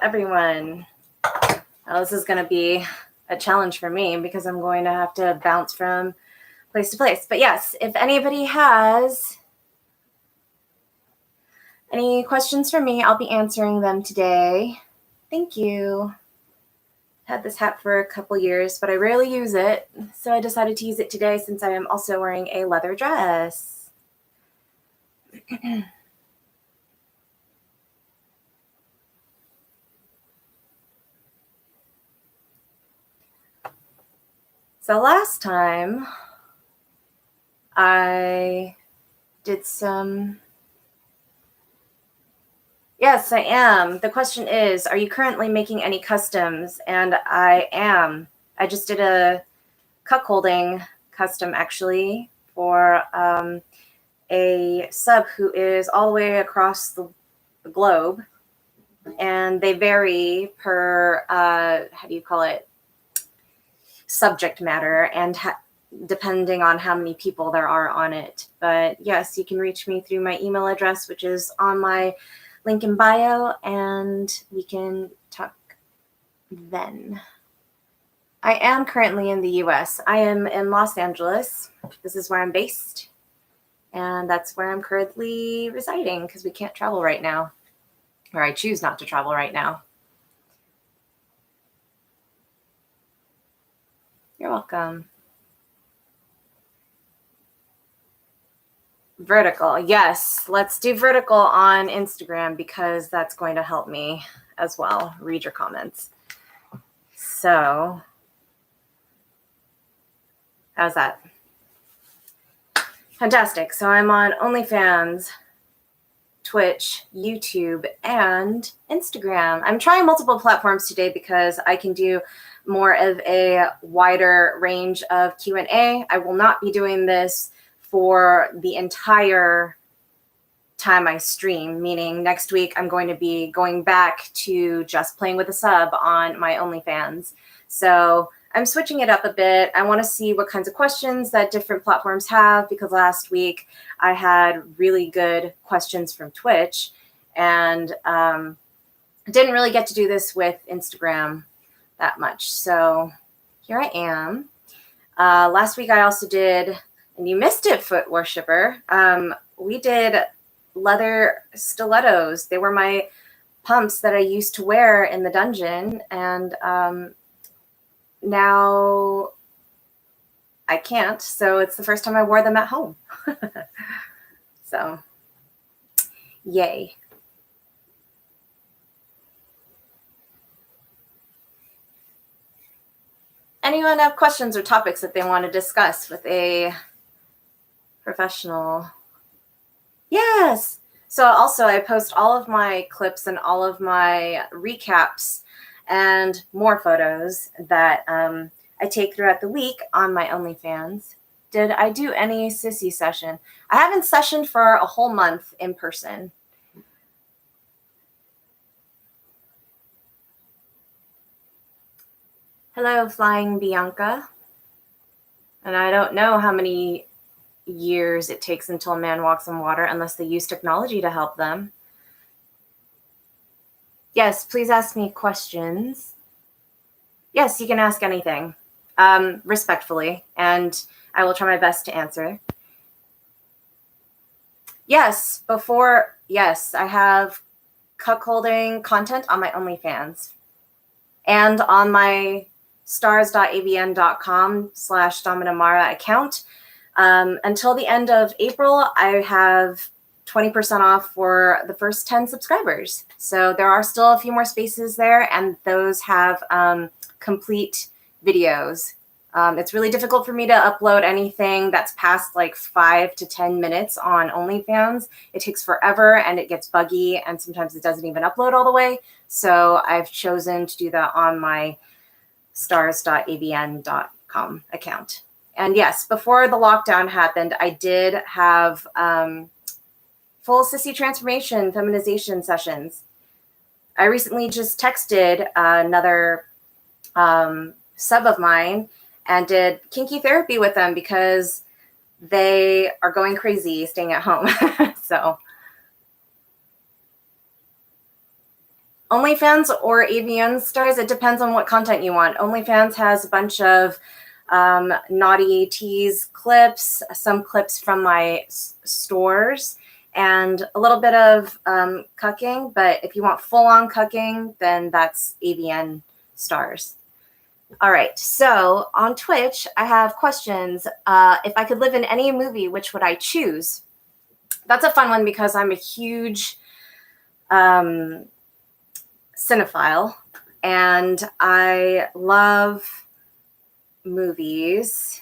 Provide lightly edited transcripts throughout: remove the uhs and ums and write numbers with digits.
everyone. Well, this is going to be a challenge for me because I'm going to have to bounce from place to place. But yes, if anybody has any questions for me, I'll be answering them today. Thank you. Had this hat for a couple years, but I rarely use it, so I decided to use it today since I am also wearing a leather dress. So last time I did some... Yes, I am. The question is, are you currently making any customs? And I am. I just did a cuckolding custom, actually, for a sub who is all the way across the globe. And they vary per, how do you call it, subject matter, and depending on how many people there are on it. But yes, you can reach me through my email address, which is on my link in bio, and we can talk then. I am currently in the US. I am in Los Angeles. This is where I'm based, and that's where I'm currently residing because we can't travel right now, or I choose not to travel right now. You're welcome. Vertical. Yes, let's do vertical on Instagram because that's going to help me as well read your comments. So, how's that? Fantastic. So I'm on OnlyFans, Twitch, YouTube, and Instagram. I'm trying multiple platforms today because I can do more of a wider range of Q&A. I will not be doing this for the entire time I stream, meaning next week I'm going to be going back to just playing with a sub on my OnlyFans. So I'm switching it up a bit. I want to see what kinds of questions that different platforms have, because last week I had really good questions from Twitch, and didn't really get to do this with Instagram that much. So here I am. Last week I also did, and you missed it, Foot Worshipper. We did leather stilettos. They were my pumps that I used to wear in the dungeon, and now I can't. So it's the first time I wore them at home. So, yay. Anyone have questions or topics that they want to discuss with a professional? Yes. So also I post all of my clips and all of my recaps and more photos that I take throughout the week on my OnlyFans. Did I do any sissy session? I haven't sessioned for a whole month in person. Hello, Flying Bianca. And I don't know how many years it takes until a man walks on water unless they use technology to help them. Yes, please ask me questions. Yes, you can ask anything, respectfully, and I will try my best to answer. Yes, I have cuckolding content on my OnlyFans and on my stars.avn.com/Dominamara account. Until the end of April, I have 20% off for the first 10 subscribers. So there are still a few more spaces there, and those have complete videos. It's really difficult for me to upload anything that's past like 5 to 10 minutes on OnlyFans. It takes forever and it gets buggy, and sometimes it doesn't even upload all the way. So I've chosen to do that on my stars.avn.com account. And yes, before the lockdown happened, I did have full sissy transformation feminization sessions. I recently just texted another sub of mine and did kinky therapy with them because they are going crazy staying at home. So OnlyFans or AVN stars, it depends on what content you want. OnlyFans has a bunch of naughty tease clips, some clips from my stores, and a little bit of cucking. But if you want full-on cucking, then that's AVN stars. All right, so on Twitch, I have questions. If I could live in any movie, which would I choose? That's a fun one because I'm a huge cinephile, and I love movies.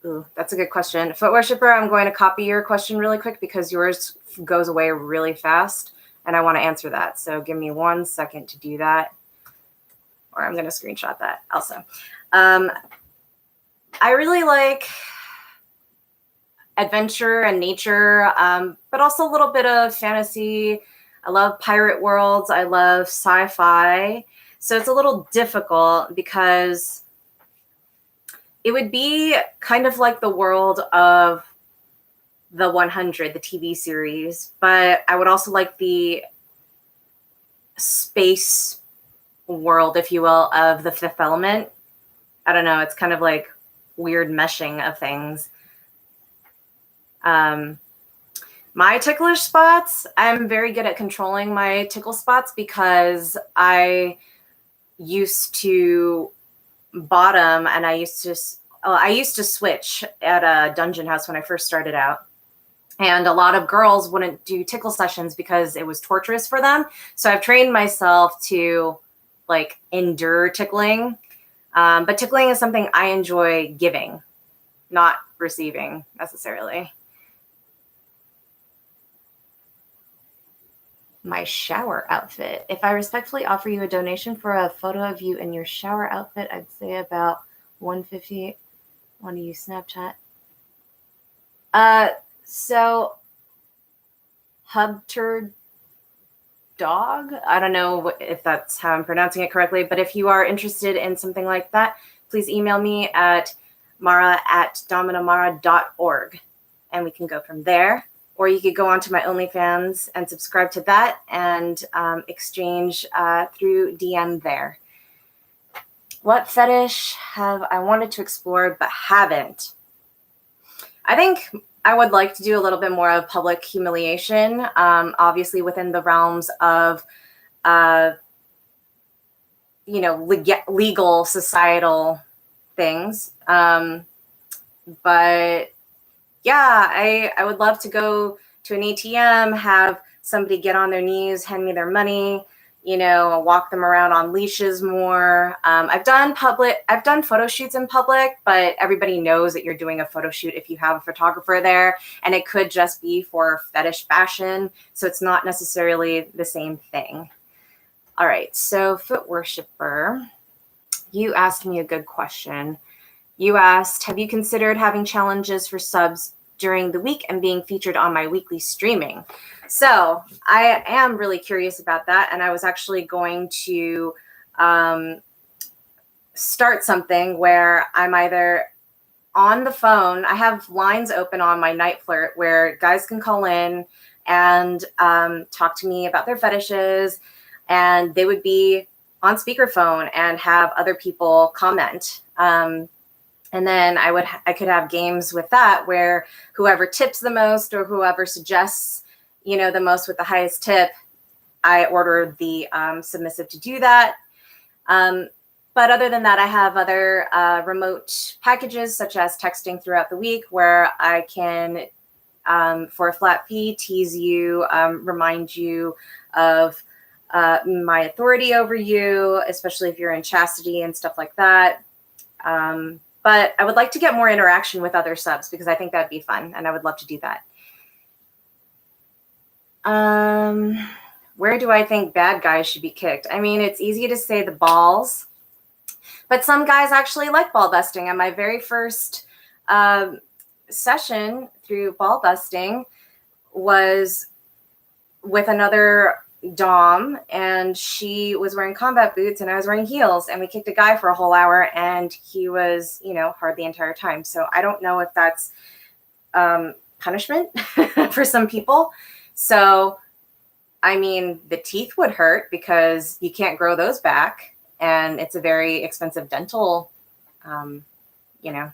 Ooh, that's a good question. Foot Worshipper, I'm going to copy your question really quick because yours goes away really fast, and I want to answer that. So give me 1 second to do that, or I'm going to screenshot that also. I really like adventure and nature, but also a little bit of fantasy. I love pirate worlds. I love sci-fi. So it's a little difficult because it would be kind of like the world of the 100, the TV series, but I would also like the space world, if you will, of the Fifth Element. I don't know. It's kind of like weird meshing of things. My ticklish spots, I'm very good at controlling my tickle spots because I used to bottom and I used to switch at a dungeon house when I first started out. And a lot of girls wouldn't do tickle sessions because it was torturous for them. So I've trained myself to like endure tickling. But tickling is something I enjoy giving, not receiving necessarily. My shower outfit. If I respectfully offer you a donation for a photo of you in your shower outfit, I'd say about $150. Want to use Snapchat? So Hubturd Dog. I don't know if that's how I'm pronouncing it correctly, but if you are interested in something like that, please email me at mara@dominamara.org, and we can go from there. Or you could go onto my OnlyFans and subscribe to that and exchange through DM there. What fetish have I wanted to explore but haven't? I think I would like to do a little bit more of public humiliation, obviously within the realms of, legal societal things. But yeah, I would love to go to an ATM, have somebody get on their knees, hand me their money, walk them around on leashes more. I've done photo shoots in public, but everybody knows that you're doing a photo shoot if you have a photographer there, and it could just be for fetish fashion. So it's not necessarily the same thing. All right. So Foot Worshipper, you asked me a good question. You asked, have you considered having challenges for subs during the week and being featured on my weekly streaming? So I am really curious about that. And I was actually going to start something where I'm either on the phone. I have lines open on my Night Flirt where guys can call in and talk to me about their fetishes. And they would be on speakerphone and have other people comment. And then I could have games with that where whoever tips the most or whoever suggests, the most with the highest tip, I order the submissive to do that. But other than that, I have other remote packages such as texting throughout the week where I can, for a flat fee, tease you, remind you of my authority over you, especially if you're in chastity and stuff like that. But I would like to get more interaction with other subs because I think that'd be fun, and I would love to do that. Where do I think bad guys should be kicked? I mean, it's easy to say the balls, but some guys actually like ball busting. And my very first session through ball busting was with another Dom, and she was wearing combat boots and I was wearing heels, and we kicked a guy for a whole hour and he was, hard the entire time. So I don't know if that's punishment for some people. So I mean, the teeth would hurt because you can't grow those back, and it's a very expensive dental, you know,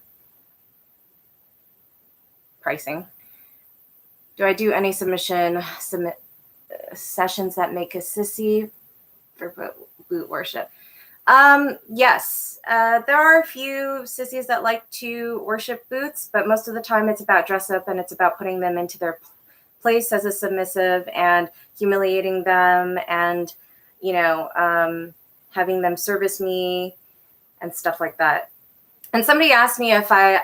pricing. Do I do any sessions that make a sissy for boot worship? Yes, there are a few sissies that like to worship boots, but most of the time it's about dress up and it's about putting them into their place as a submissive and humiliating them and, having them service me and stuff like that. And somebody asked me if I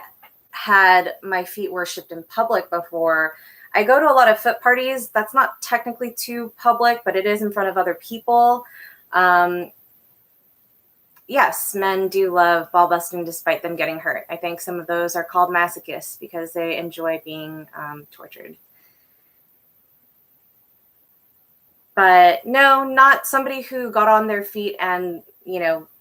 had my feet worshipped in public before. I go to a lot of foot parties. That's not technically too public, but it is in front of other people. Yes, men do love ball busting despite them getting hurt. I think some of those are called masochists because they enjoy being tortured. But no, not somebody who got on their feet and,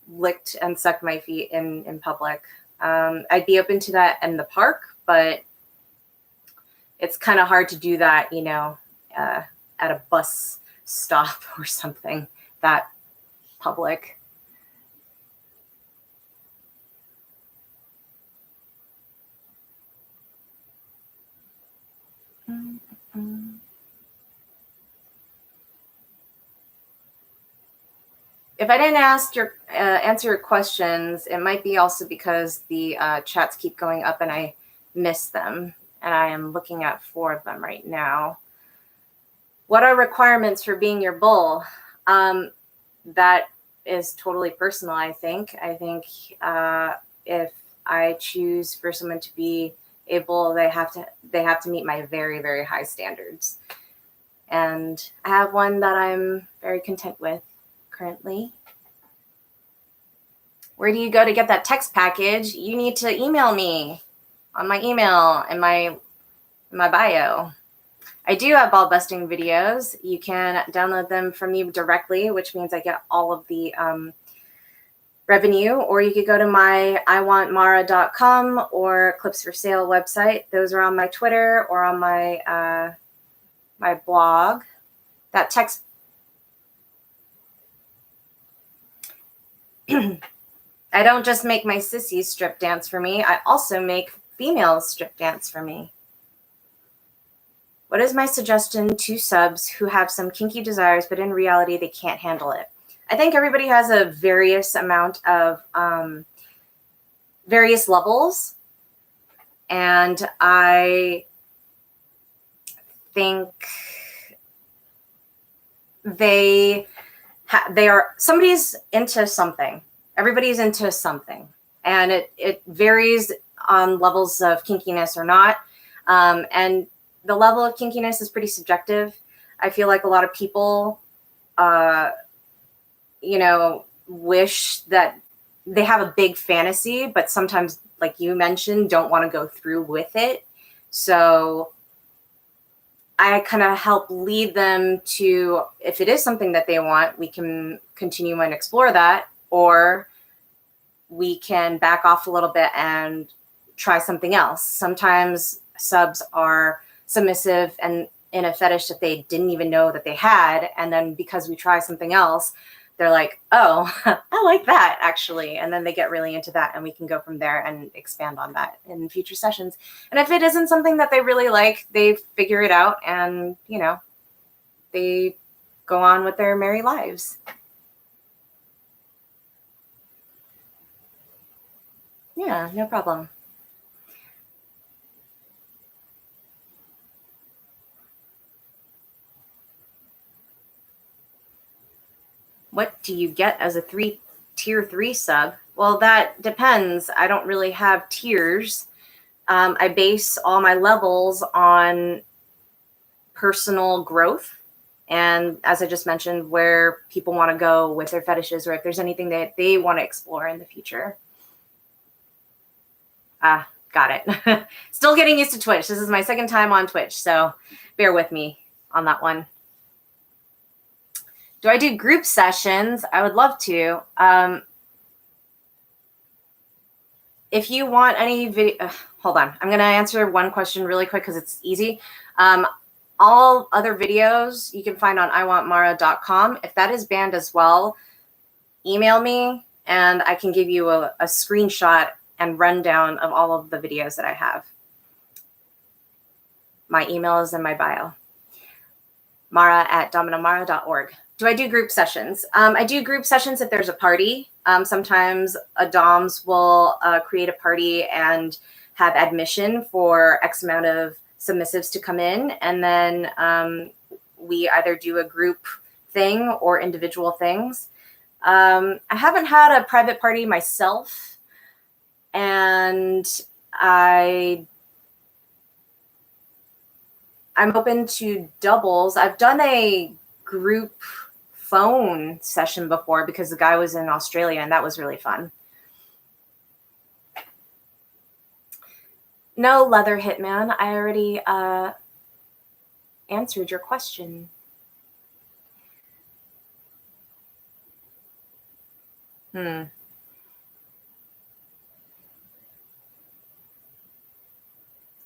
licked and sucked my feet in public. I'd be open to that in the park, but it's kind of hard to do that, at a bus stop or something that public. If I didn't answer your questions, it might be also because the chats keep going up and I miss them. And I am looking at 4 of them right now. What are requirements for being your bull? That is totally personal, I think. I think if I choose for someone to be a bull, they have to meet my very, very high standards. And I have one that I'm very content with currently. Where do you go to get that text package? You need to email me on my email in my bio. I do have ball busting videos. You can download them from me directly, which means I get all of the revenue, or you could go to my iwantmara.com or Clips for Sale website. Those are on my Twitter or on my my blog. That text I don't just make my sissies strip dance for me. I also make females strip dance for me. What is my suggestion to subs who have some kinky desires, but in reality, they can't handle it? I think everybody has a various amount of various levels. And I think they are, somebody's into something. Everybody's into something, and it varies on levels of kinkiness or not. And the level of kinkiness is pretty subjective. I feel like a lot of people, wish that they have a big fantasy, but sometimes, like you mentioned, don't want to go through with it. So I kind of help lead them to, if it is something that they want, we can continue and explore that, or we can back off a little bit and try something else. Sometimes subs are submissive and in a fetish that they didn't even know that they had. And then because we try something else, they're like, oh, I like that actually. And then they get really into that, and we can go from there and expand on that in future sessions. And if it isn't something that they really like, they figure it out and, they go on with their merry lives. Yeah, no problem. What do you get as a tier 3 sub? Well, that depends. I don't really have tiers. I base all my levels on personal growth. And as I just mentioned, where people want to go with their fetishes, or if there's anything that they want to explore in the future. Got it. Still getting used to Twitch. This is my second time on Twitch, so bear with me on that one. Do I do group sessions? I would love to. If you want any video, hold on. I'm going to answer one question really quick because it's easy. All other videos you can find on iwantmara.com. If that is banned as well, email me and I can give you a screenshot and rundown of all of the videos that I have. My email is in my bio. Mara@dominomara.org. Do I do group sessions? I do group sessions if there's a party. Sometimes DOMs will create a party and have admission for X amount of submissives to come in. And then we either do a group thing or individual things. I haven't had a private party myself, and I'm open to doubles. I've done a group phone session before because the guy was in Australia, and that was really fun. No, Leather Hitman, I already answered your question.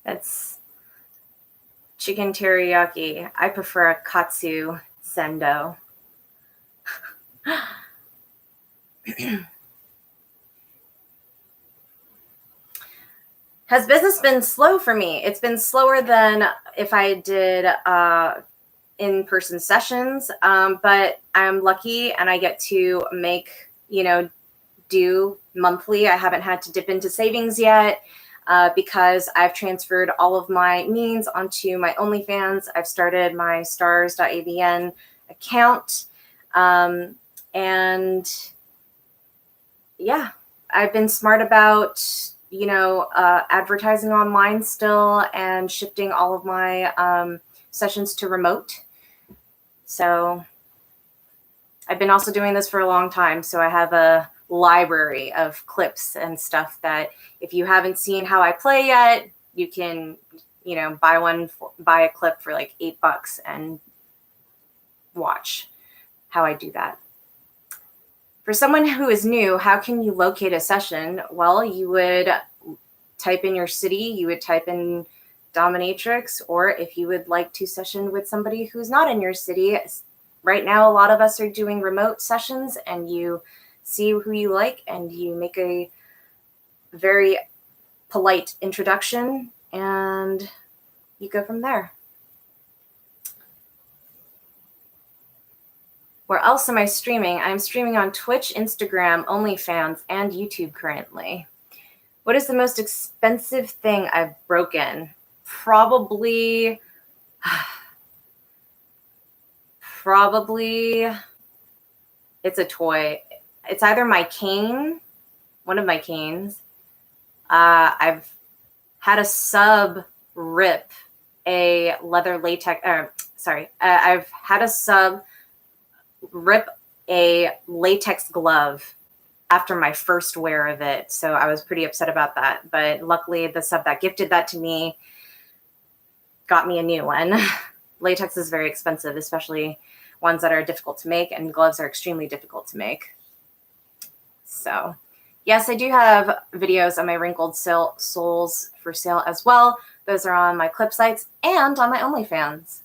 That's chicken teriyaki. I prefer a katsu sendo. Has business been slow for me? It's been slower than if I did in-person sessions, but I'm lucky and I get to make, do monthly. I haven't had to dip into savings yet because I've transferred all of my means onto my OnlyFans. I've started my stars.avn account. And yeah, I've been smart about advertising online still and shifting all of my sessions to remote. So I've been also doing this for a long time. So I have a library of clips and stuff that if you haven't seen how I play yet, you can, buy a clip for like $8 and watch how I do that. For someone who is new, how can you locate a session? Well, you would type in your city, you would type in dominatrix, or if you would like to session with somebody who's not in your city, right now a lot of us are doing remote sessions, and you see who you like and you make a very polite introduction and you go from there. Where else am I streaming? I'm streaming on Twitch, Instagram, OnlyFans, and YouTube currently. What is the most expensive thing I've broken? Probably it's a toy. It's either my cane, one of my canes. I've had a sub rip a leather latex. I've had a sub rip a latex glove after my first wear of it. So I was pretty upset about that. But luckily, the sub that gifted that to me got me a new one. Latex is very expensive, especially ones that are difficult to make, and gloves are extremely difficult to make. So yes, I do have videos on my wrinkled soles for sale as well. Those are on my clip sites and on my OnlyFans.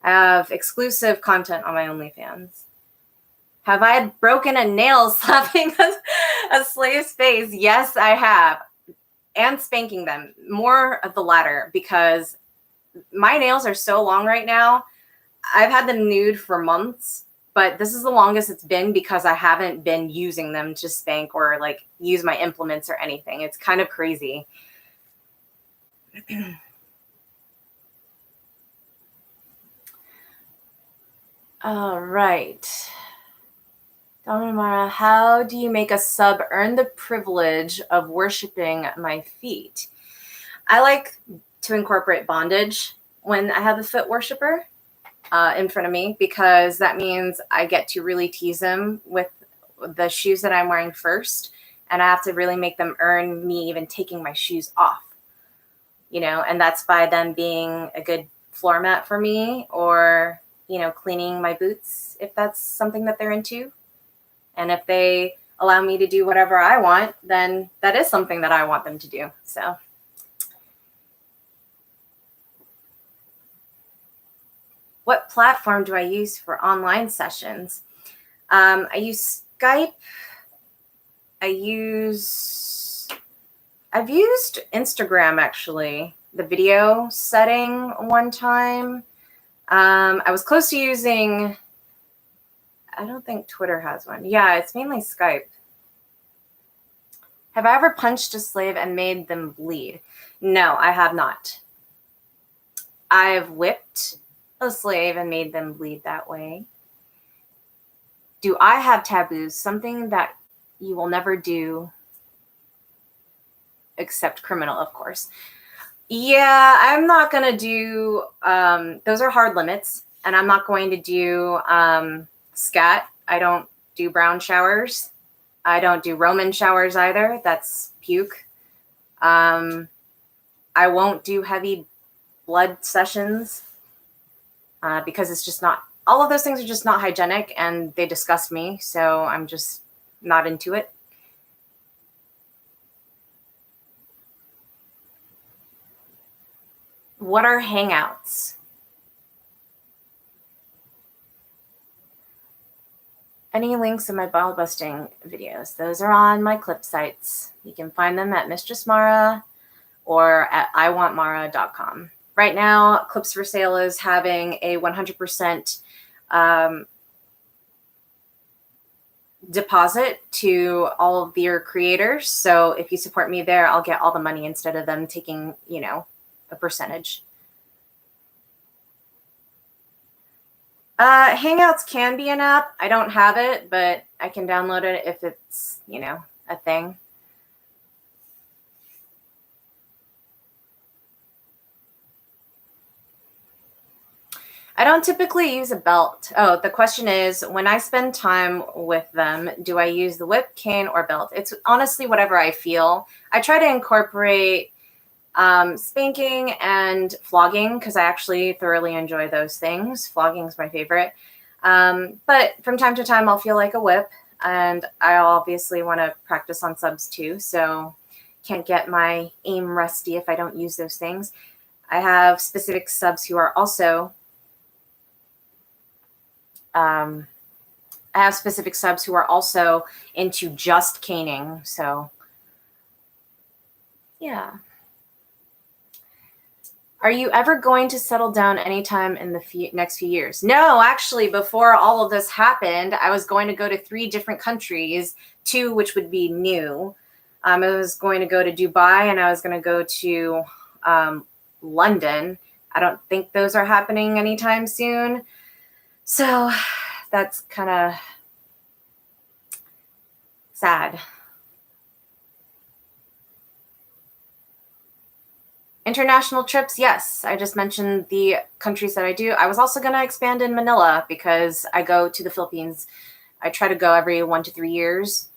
I have exclusive content on my OnlyFans. Have I broken a nail slapping a slave's face? Yes, I have. And spanking them. More of the latter, because my nails are so long right now. I've had them nude for months, but this is the longest it's been because I haven't been using them to spank or like use my implements or anything. It's kind of crazy. All right. Mara, how do you make a sub earn the privilege of worshiping my feet? I like to incorporate bondage when I have a foot worshiper in front of me, because that means I get to really tease them with the shoes that I'm wearing first, and I have to really make them earn me even taking my shoes off, and that's by them being a good floor mat for me, or, cleaning my boots if that's something that they're into. And if they allow me to do whatever I want, then that is something that I want them to do. So What platform do I use for online sessions? I use Skype. I've used Instagram, actually, the video setting one time. I was close to using, I don't think Twitter has one. Yeah, it's mainly Skype. Have I ever punched a slave and made them bleed? No, I have not. I've whipped a slave and made them bleed that way. Do I have taboos? Something that you will never do, except criminal, of course. Yeah, I'm not going to do, those are hard limits. And I'm not going to do scat. I don't do brown showers. I don't do Roman showers either. That's puke. I won't do heavy blood sessions because it's just not, all of those things are just not hygienic and they disgust me. So I'm just not into it. What are hangouts? Any links in my bottle busting videos? Those are on my clip sites. You can find them at Mistress Mara or at iwantmara.com. Right now, Clips for Sale is having a 100% deposit to all of their creators. So if you support me there, I'll get all the money instead of them taking, a percentage. Hangouts can be an app. I don't have it, but I can download it if it's, a thing. I don't typically use a belt. Oh, the question is, when I spend time with them, do I use the whip, cane, or belt? It's honestly whatever I feel. I try to incorporate spanking and flogging because I actually thoroughly enjoy those things. Flogging is my favorite. But from time to time, I'll feel like a whip, and I obviously want to practice on subs too. So can't get my aim rusty if I don't use those things. I have specific subs who are also into just caning. So yeah. Are you ever going to settle down anytime in the next few years? No, actually, before all of this happened, I was going to go to 3 different countries, 2 which would be new. I was going to go to Dubai and I was going to go to London. I don't think those are happening anytime soon. So that's kind of sad. International trips, yes. I just mentioned the countries that I do. I was also going to expand in Manila because I go to the Philippines. I try to go every 1 to 3 years.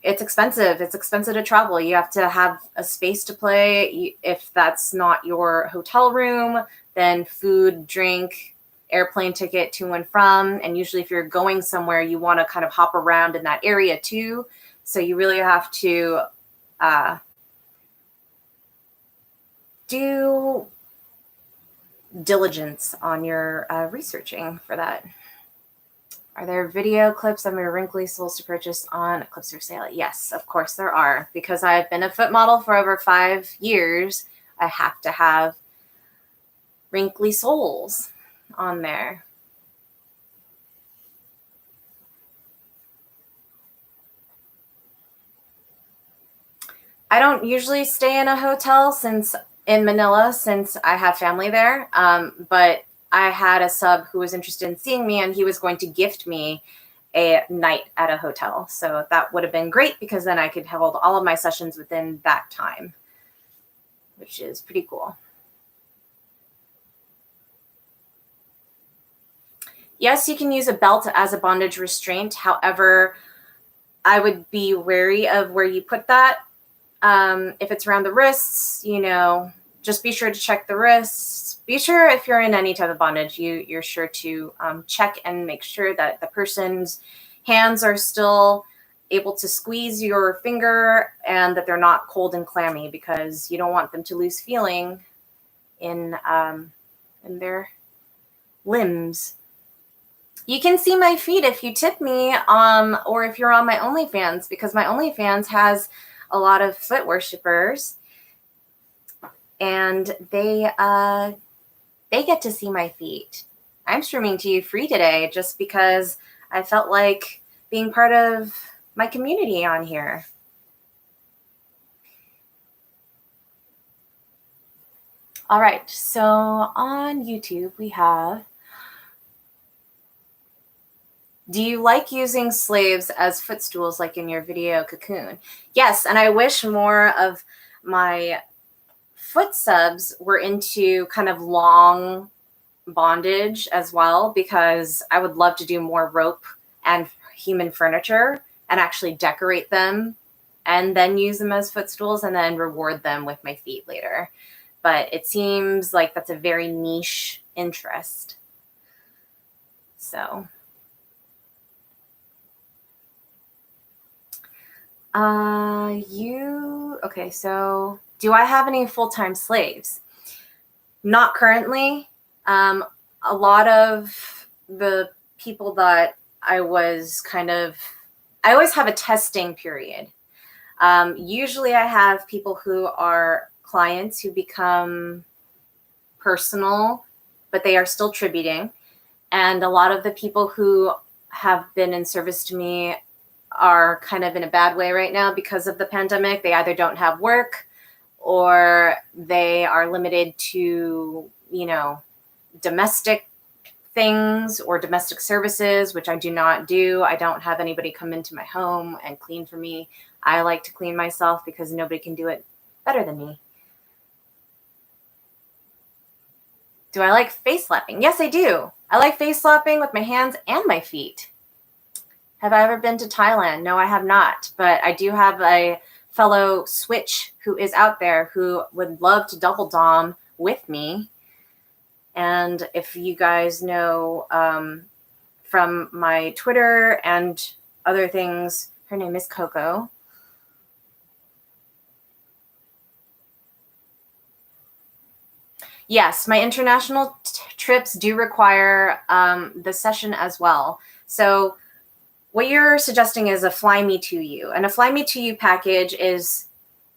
It's expensive. It's expensive to travel. You have to have a space to play. If that's not your hotel room, then food, drink, airplane ticket to and from. And usually if you're going somewhere, you want to kind of hop around in that area too. So you really have to do diligence on your researching for that. Are there video clips of my wrinkly soles to purchase on Clips for Sale? Yes, of course there are. Because I've been a foot model for over 5 years, I have to have wrinkly soles on there. I don't usually stay in a hotel in Manila since I have family there. But I had a sub who was interested in seeing me and he was going to gift me a night at a hotel. So that would have been great because then I could hold all of my sessions within that time, which is pretty cool. Yes, you can use a belt as a bondage restraint. However, I would be wary of where you put that. If it's around the wrists, just be sure to check the wrists. Be sure if you're in any type of bondage, you're sure to check and make sure that the person's hands are still able to squeeze your finger and that they're not cold and clammy because you don't want them to lose feeling in and their limbs. You can see my feet if you tip me, or if you're on my OnlyFans, because my OnlyFans has a lot of foot worshipers, and they get to see my feet. I'm streaming to you free today just because I felt like being part of my community on here. All right, so on YouTube we have, do you like using slaves as footstools like in your video Cocoon? Yes, and I wish more of my foot subs were into kind of long bondage as well, because I would love to do more rope and human furniture and actually decorate them and then use them as footstools and then reward them with my feet later. But it seems like that's a very niche interest. So okay, so do I have any full-time slaves? Not currently. A lot of the people that I always have a testing period. Usually I have people who are clients who become personal, but they are still tributing. And a lot of the people who have been in service to me are kind of in a bad way right now because of the pandemic. They either don't have work or they are limited to, domestic things or domestic services, which I do not do. I don't have anybody come into my home and clean for me. I like to clean myself because nobody can do it better than me. Do I like face slapping? Yes, I do. I like face slapping with my hands and my feet. Have I ever been to Thailand? No, I have not. But I do have a fellow Switch who is out there who would love to double dom with me. And if you guys know from my Twitter and other things, her name is Coco. Yes, my international trips do require the session as well. So what you're suggesting is a Fly Me To You. And a Fly Me To You package is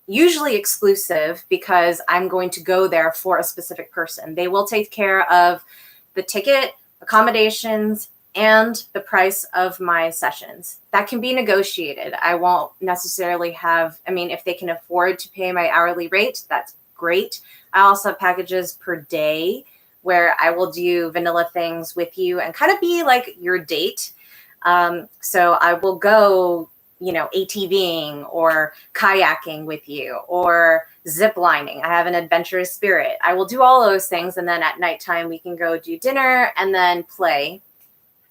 usually exclusive because I'm going to go there for a specific person. They will take care of the ticket, accommodations, and the price of my sessions. That can be negotiated. I won't necessarily if they can afford to pay my hourly rate, that's great. I also have packages per day where I will do vanilla things with you and kind of be like your date. So I will go, ATVing or kayaking with you or zip lining. I have an adventurous spirit. I will do all those things. And then at nighttime, we can go do dinner and then play.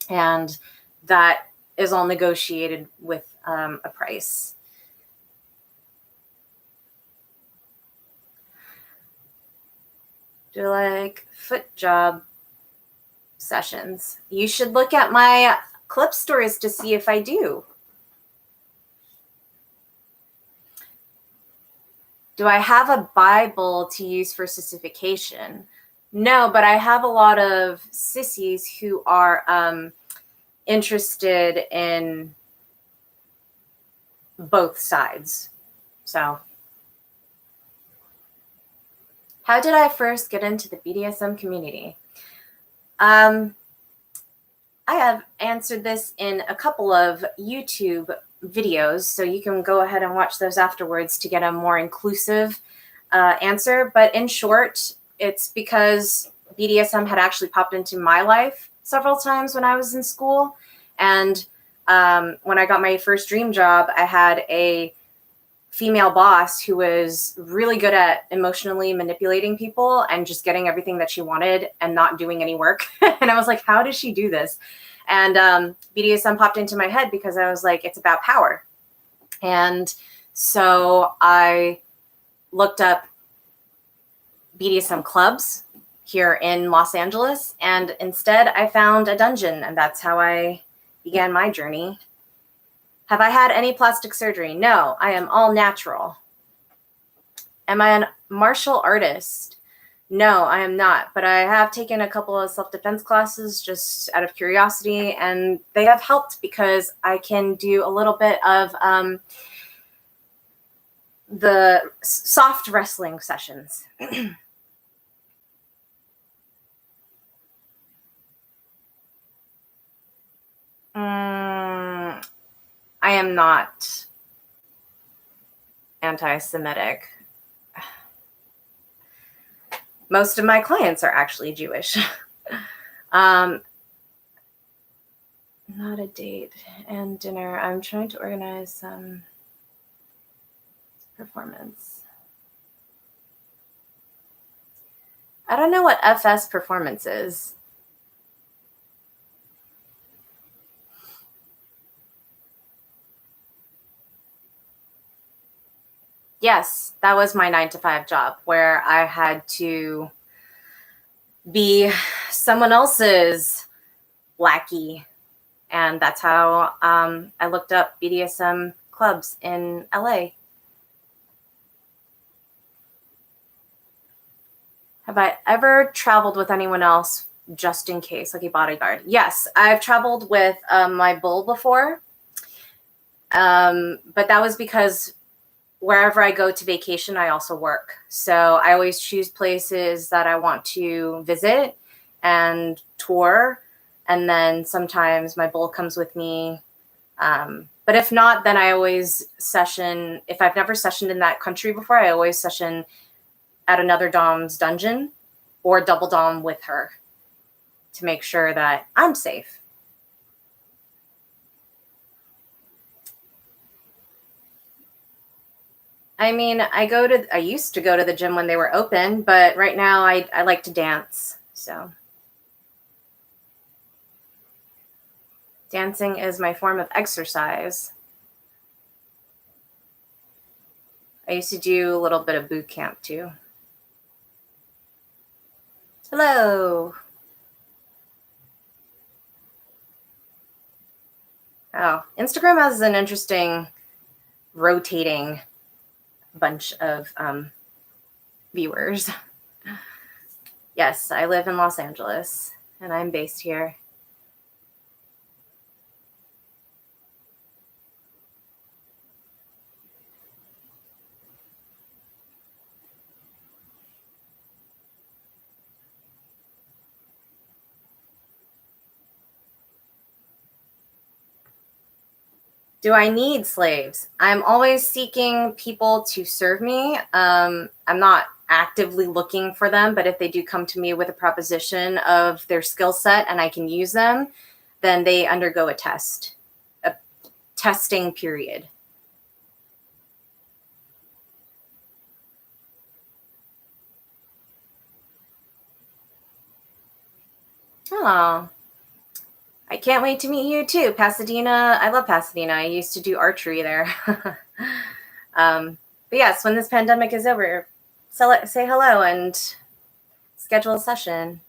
And that is all negotiated with a price. Do like foot job sessions? You should look at my clip stories to see if I do. Do I have a Bible to use for sissification? No, but I have a lot of sissies who are interested in both sides. So, how did I first get into the BDSM community? I have answered this in a couple of YouTube videos, so you can go ahead and watch those afterwards to get a more inclusive answer. But in short, it's because BDSM had actually popped into my life several times when I was in school. And when I got my first dream job, I had a female boss who was really good at emotionally manipulating people and just getting everything that she wanted and not doing any work. And I was like, how does she do this? And BDSM popped into my head because I was like, it's about power. And so I looked up BDSM clubs here in Los Angeles. And instead I found a dungeon, and that's how I began my journey. Have I had any plastic surgery? No, I am all natural. Am I a martial artist? No, I am not, but I have taken a couple of self-defense classes just out of curiosity, and they have helped because I can do a little bit of the soft wrestling sessions. I am not anti-Semitic. Most of my clients are actually Jewish. Not a date and dinner. I'm trying to organize some performance. I don't know what FS performance is. Yes, that was my 9 to 5 job where I had to be someone else's lackey. And that's how I looked up BDSM clubs in LA. Have I ever traveled with anyone else just in case, like a bodyguard? Yes, I've traveled with my bull before. But that was because wherever I go to vacation, I also work. So I always choose places that I want to visit and tour. And then sometimes my bull comes with me. But if not, then I always session. If I've never sessioned in that country before, I always session at another dom's dungeon or double dom with her to make sure that I'm safe. I mean, I used to go to the gym when they were open, but right now I like to dance. So dancing is my form of exercise. I used to do a little bit of boot camp too. Hello. Oh, Instagram has an interesting rotating bunch of viewers. Yes, I live in Los Angeles and I'm based here. Do I need slaves? I'm always seeking people to serve me. I'm not actively looking for them, but if they do come to me with a proposition of their skill set and I can use them, then they undergo a testing period. Oh, I can't wait to meet you too. Pasadena, I love Pasadena. I used to do archery there. But yes, when this pandemic is over, say hello and schedule a session.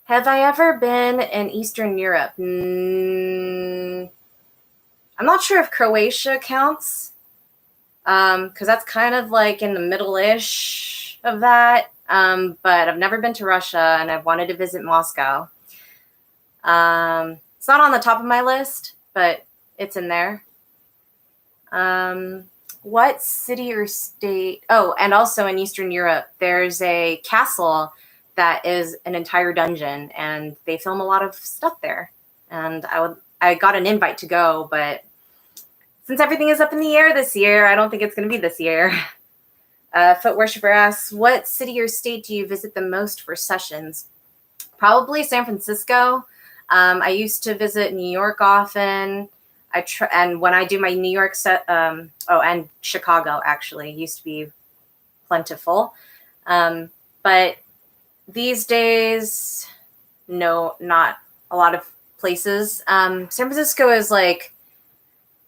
Have I ever been in Eastern Europe? I'm not sure if Croatia counts, because that's kind of like in the middle-ish of that. But I've never been to Russia, and I've wanted to visit Moscow. It's not on the top of my list, but it's in there. What city or state? Oh, and also in Eastern Europe, there's a castle that is an entire dungeon, and they film a lot of stuff there. And I got an invite to go, but since everything is up in the air this year, I don't think it's going to be this year. Foot Worshiper asks, what city or state do you visit the most for sessions? Probably San Francisco. I used to visit New York often. And when I do my New York set, and Chicago actually used to be plentiful. But these days, no, not a lot of places. San Francisco is like,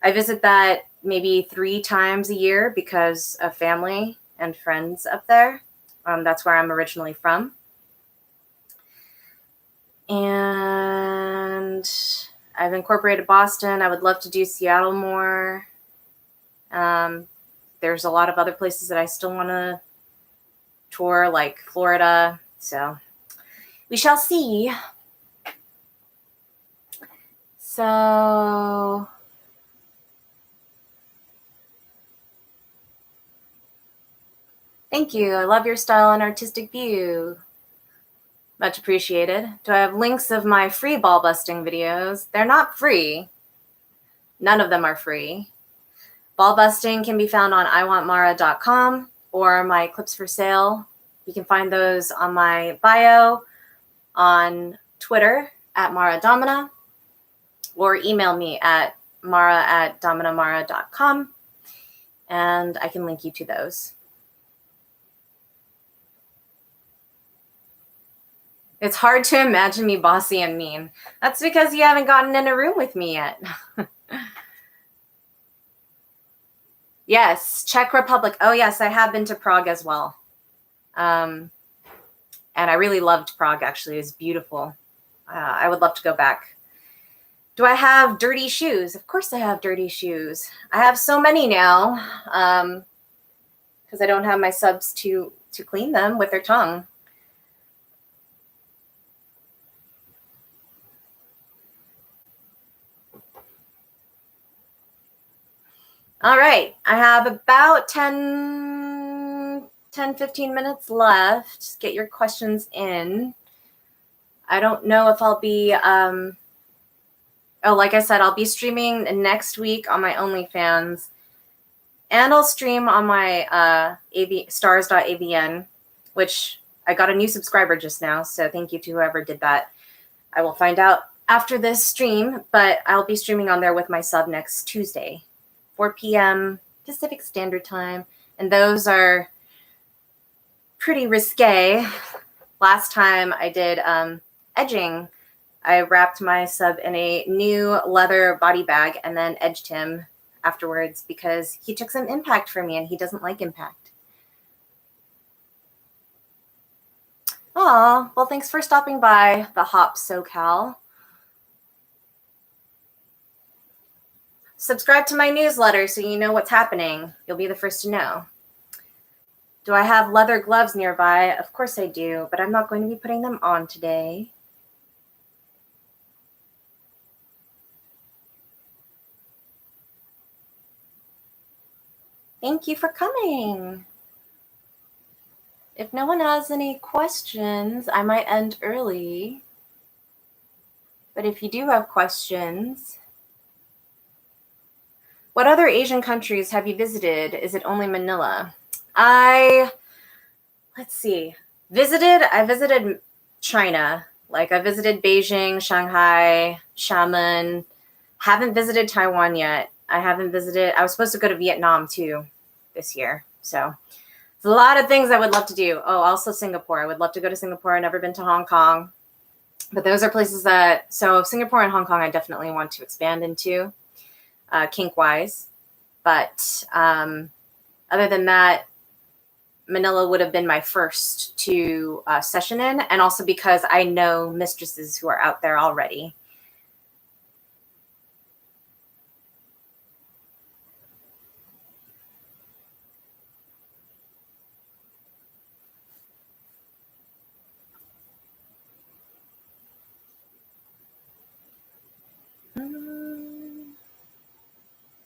I visit that maybe 3 times a year because of family and friends up there. That's where I'm originally from. And I've incorporated Boston. I would love to do Seattle more. there's a lot of other places that I still want to tour, like Florida. So we shall see. So thank you. I love your style and artistic view. Much appreciated. Do I have links of my free ball busting videos? They're not free. None of them are free. Ball busting can be found on iwantmara.com or my clips for sale. You can find those on my bio on Twitter at Mara Domina, or email me at mara@dominamara.com, and I can link you to those. It's hard to imagine me bossy and mean. That's because you haven't gotten in a room with me yet. Yes, Czech Republic. Oh, yes, I have been to Prague as well. And I really loved Prague, actually. It was beautiful. I would love to go back. Do I have dirty shoes? Of course I have dirty shoes. I have so many now because I don't have my subs to clean them with their tongue. All right, I have about 10, 15 minutes left. Just get your questions in. I don't know if I'll be, like I said, I'll be streaming next week on my OnlyFans, and I'll stream on my stars.avn, which I got a new subscriber just now, so thank you to whoever did that. I will find out after this stream, but I'll be streaming on there with my sub next Tuesday. 4 p.m. Pacific Standard Time, and those are pretty risque. Last time I did edging, I wrapped my sub in a new leather body bag and then edged him afterwards because he took some impact from me and he doesn't like impact. Oh, well, thanks for stopping by the Hop SoCal. Subscribe to my newsletter so you know what's happening. You'll be the first to know. Do I have leather gloves nearby? Of course I do, but I'm not going to be putting them on today. Thank you for coming. If no one has any questions, I might end early. But if you do have questions... What other Asian countries have you visited? Is it only Manila? Let's see. I visited China. Like, I visited Beijing, Shanghai, Xiamen. Haven't visited Taiwan yet. I was supposed to go to Vietnam too this year. So it's a lot of things I would love to do. Oh, also Singapore. I would love to go to Singapore. I've never been to Hong Kong. But those are places so Singapore and Hong Kong I definitely want to expand into. Kink-wise, but other than that, Manila would have been my first to session in, and also because I know mistresses who are out there already.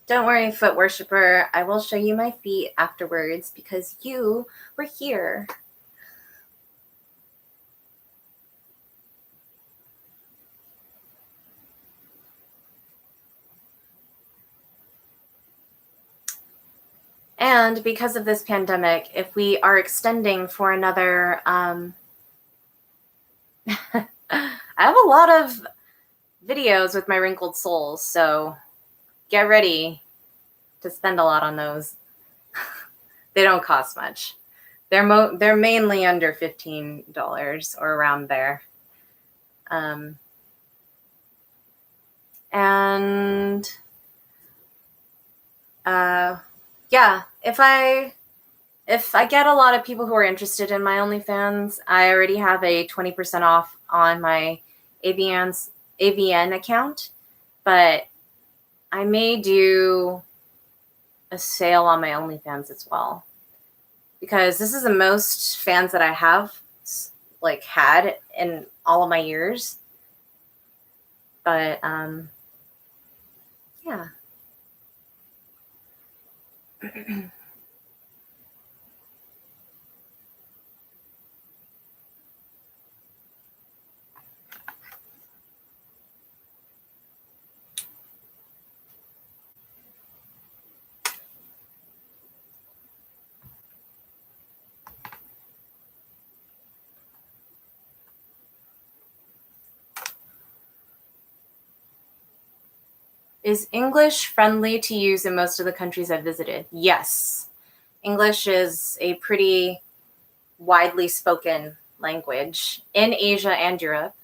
Don't worry, foot worshiper. I will show you my feet afterwards because you were here. And because of this pandemic, if we are extending for another, I have a lot of videos with my wrinkled souls, so get ready to spend a lot on those. They don't cost much. They're mainly under $15 or around there. Yeah, if I get a lot of people who are interested in my OnlyFans, I already have a 20% off on my AVN account, but I may do a sale on my OnlyFans as well, because this is the most fans that I have like had in all of my years. But yeah. Is English friendly to use in most of the countries I've visited? Yes. English is a pretty widely spoken language in Asia and Europe.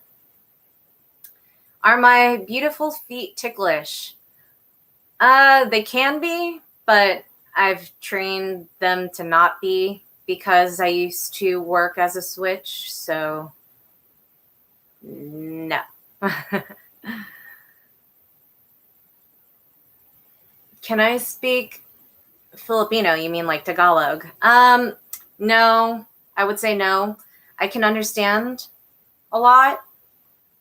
Are my beautiful feet ticklish? They can be, but I've trained them to not be because I used to work as a switch, so no. Can I speak Filipino? You mean like Tagalog? No, I would say no. I can understand a lot,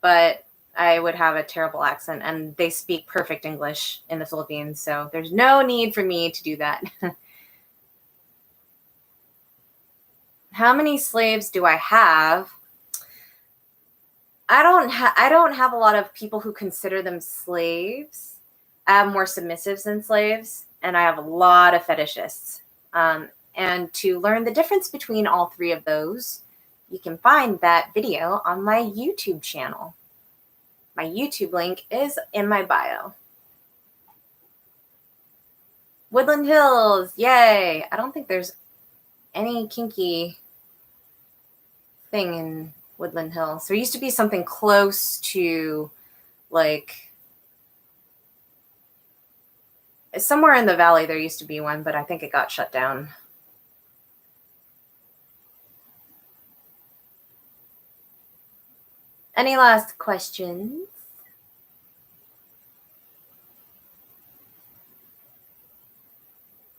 but I would have a terrible accent, and they speak perfect English in the Philippines, so there's no need for me to do that. How many slaves do I have? I don't have a lot of people who consider them slaves. I have more submissives than slaves, and I have a lot of fetishists. And to learn the difference between all three of those, you can find that video on my YouTube channel. My YouTube link is in my bio. Woodland Hills, yay! I don't think there's any kinky thing in Woodland Hills. There used to be something close to, like, somewhere in the valley there used to be one, but I think it got shut down. Any last questions?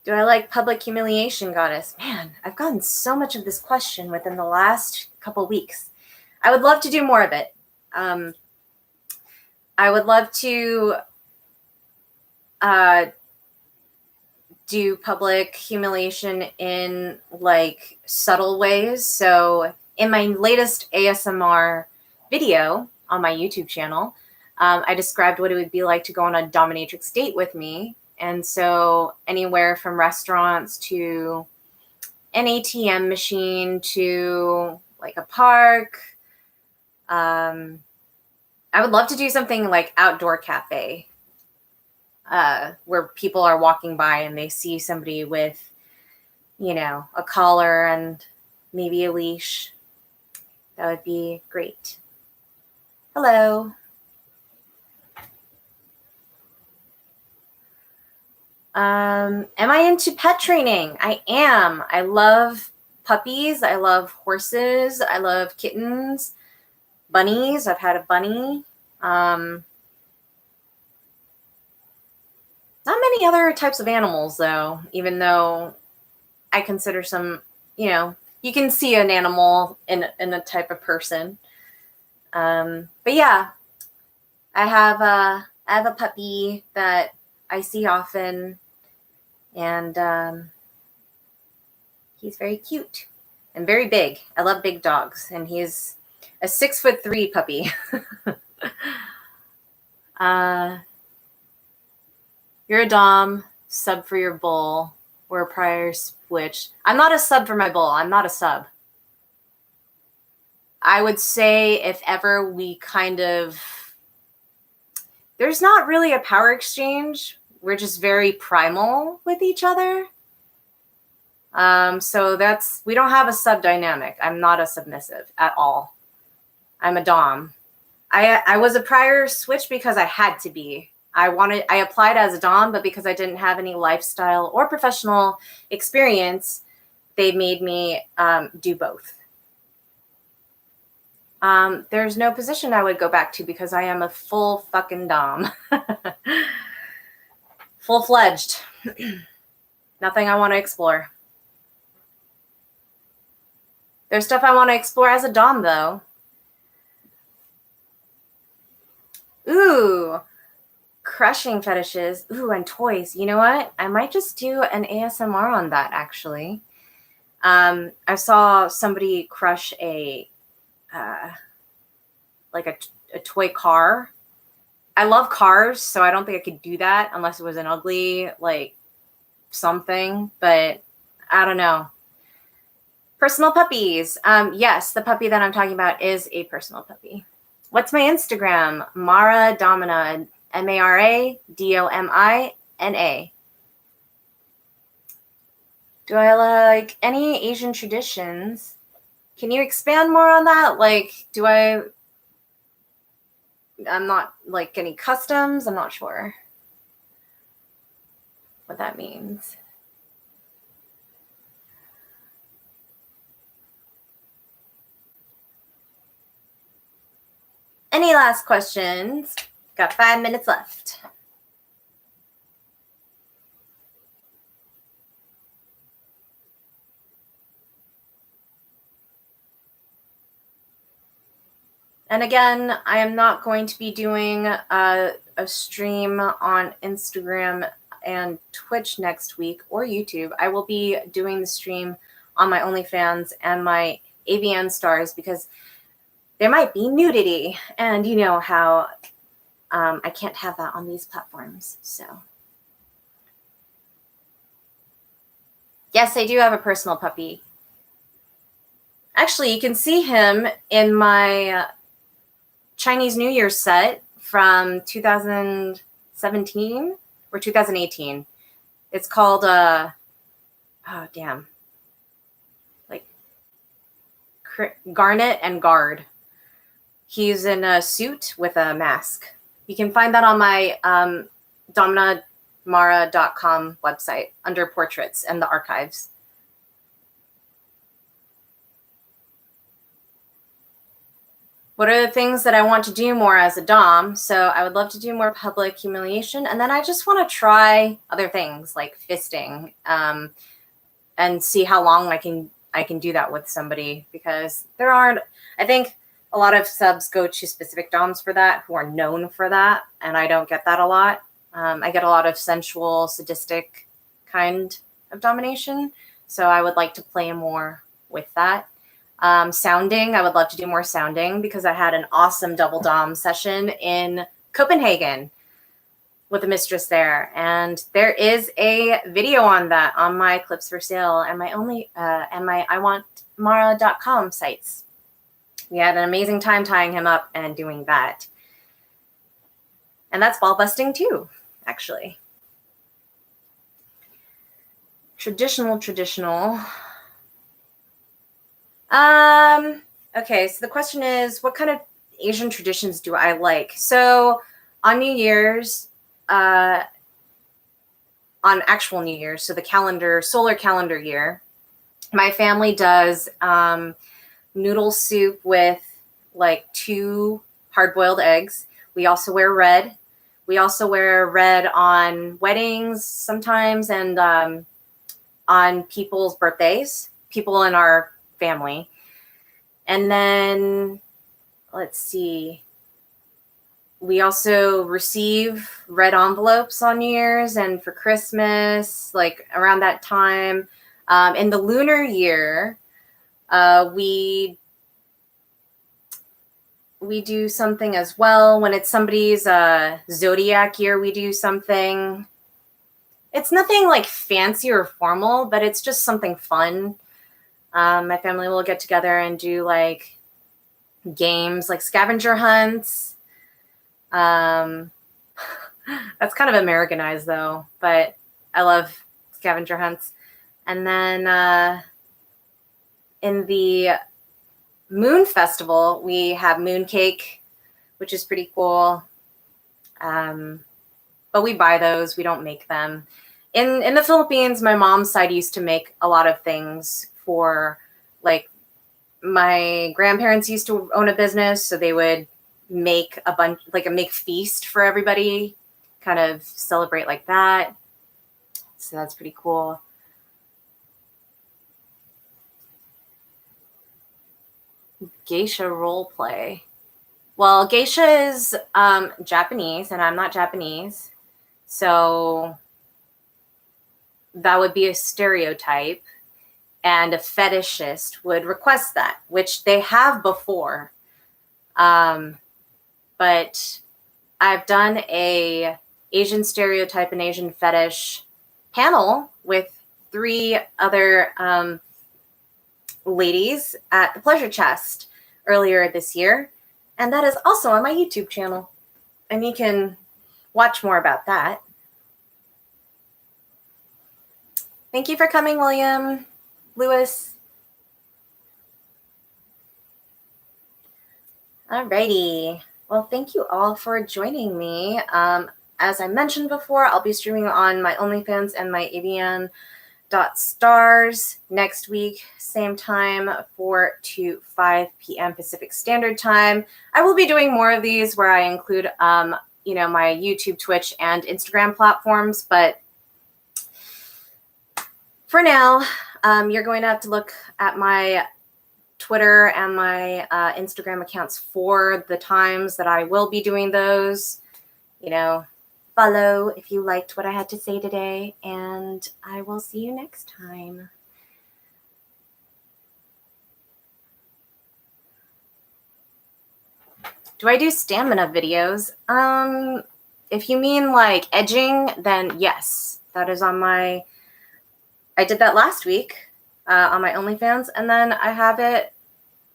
Do I like public humiliation, goddess? Man, I've gotten so much of this question within the last couple weeks. I would love to do more of it. I would love to do public humiliation in like subtle ways. So in my latest ASMR video on my YouTube channel, I described what it would be like to go on a dominatrix date with me. And so anywhere from restaurants to an ATM machine to like a park. I would love to do something like outdoor cafe, where people are walking by and they see somebody with, you know, a collar and maybe a leash. That would be great. Hello. Am I into pet training? I am. I love puppies. I love horses. I love kittens, bunnies. I've had a bunny. Not many other types of animals, though, even though I consider some, you know, you can see an animal in a type of person. But yeah, I have a puppy that I see often, and he's very cute and very big. I love big dogs, and he's a 6'3" puppy. You're a dom, sub for your bull, or a prior switch. I'm not a sub for my bull. I'm not a sub. I would say if ever we kind of, there's not really a power exchange. We're just very primal with each other. So we don't have a sub dynamic. I'm not a submissive at all. I'm a dom. I was a prior switch because I had to be. I applied as a dom, but because I didn't have any lifestyle or professional experience, they made me do both. There's no position I would go back to because I am a full fucking dom. Full-fledged. Nothing I want to explore. There's stuff I want to explore as a dom, though. Ooh, crushing fetishes. Ooh, and toys. You know what? I might just do an ASMR on that, actually. I saw somebody crush a toy car. I love cars, so I don't think I could do that unless it was an ugly, like, something. But I don't know. Personal puppies. Yes, the puppy that I'm talking about is a personal puppy. What's my Instagram? Mara Domina. MaraDomina. Do I like any Asian traditions? Can you expand more on that? Like, I'm not like any customs. I'm not sure what that means. Any last questions? Got 5 minutes left. And again, I am not going to be doing a stream on Instagram and Twitch next week or YouTube. I will be doing the stream on my OnlyFans and my AVN stars because there might be nudity. And you know how I can't have that on these platforms. So, yes, I do have a personal puppy. Actually, you can see him in my Chinese New Year set from 2017 or 2018. It's called Garnet and Guard. He's in a suit with a mask. You can find that on my dominamara.com website under portraits and the archives. What are the things that I want to do more as a dom? So I would love to do more public humiliation. And then I just want to try other things like fisting and see how long I can do that with somebody, because I think a lot of subs go to specific doms for that who are known for that. And I don't get that a lot. I get a lot of sensual, sadistic kind of domination. So I would like to play more with that. Sounding, I would love to do more sounding because I had an awesome double dom session in Copenhagen with a mistress there, and there is a video on that on my clips for sale and my iwantmara.com sites. We had an amazing time tying him up and doing that, and that's ball busting too, actually. Traditional. Okay, so the question is, what kind of Asian traditions do I like? So on New Year's, on actual New Year's, so the solar calendar year, my family does noodle soup with like 2 hard-boiled eggs. We also wear red. We also wear red on weddings sometimes and on people's birthdays, people in our family. And then, let's see, we also receive red envelopes on New Year's and for Christmas, like around that time. In the lunar year, we do something as well. When it's somebody's zodiac year, we do something. It's nothing like fancy or formal, but it's just something fun. My family will get together and do like games like scavenger hunts. That's kind of Americanized though, but I love scavenger hunts. And then in the Moon Festival, we have moon cake, which is pretty cool. But we buy those. We don't make them. In the Philippines, my mom's side used to make a lot of things for, like, my grandparents used to own a business, so they would make a bunch, like a make feast for everybody, kind of celebrate like that. So that's pretty cool. geisha role play. Well, geisha is Japanese, and I'm not Japanese. So that would be a stereotype. And a fetishist would request that, which they have before. But I've done a Asian stereotype and Asian fetish panel with 3 other ladies at the Pleasure Chest earlier this year. And that is also on my YouTube channel. And you can watch more about that. Thank you for coming, William. Lewis. Alrighty. Well, thank you all for joining me. As I mentioned before, I'll be streaming on my OnlyFans and my avian.stars next week, same time, 4 to 5 p.m. Pacific Standard Time. I will be doing more of these where I include, my YouTube, Twitch, and Instagram platforms, but for now, you're going to have to look at my Twitter and my Instagram accounts for the times that I will be doing those. Follow if you liked what I had to say today, and I will see you next time. Do I do stamina videos? If you mean like edging, then yes, that is on my, I did that last week on my OnlyFans, and then I have it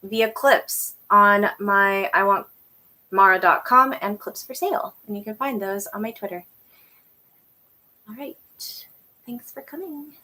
via clips on my iwantmara.com and clips for sale. And you can find those on my Twitter. All right. Thanks for coming.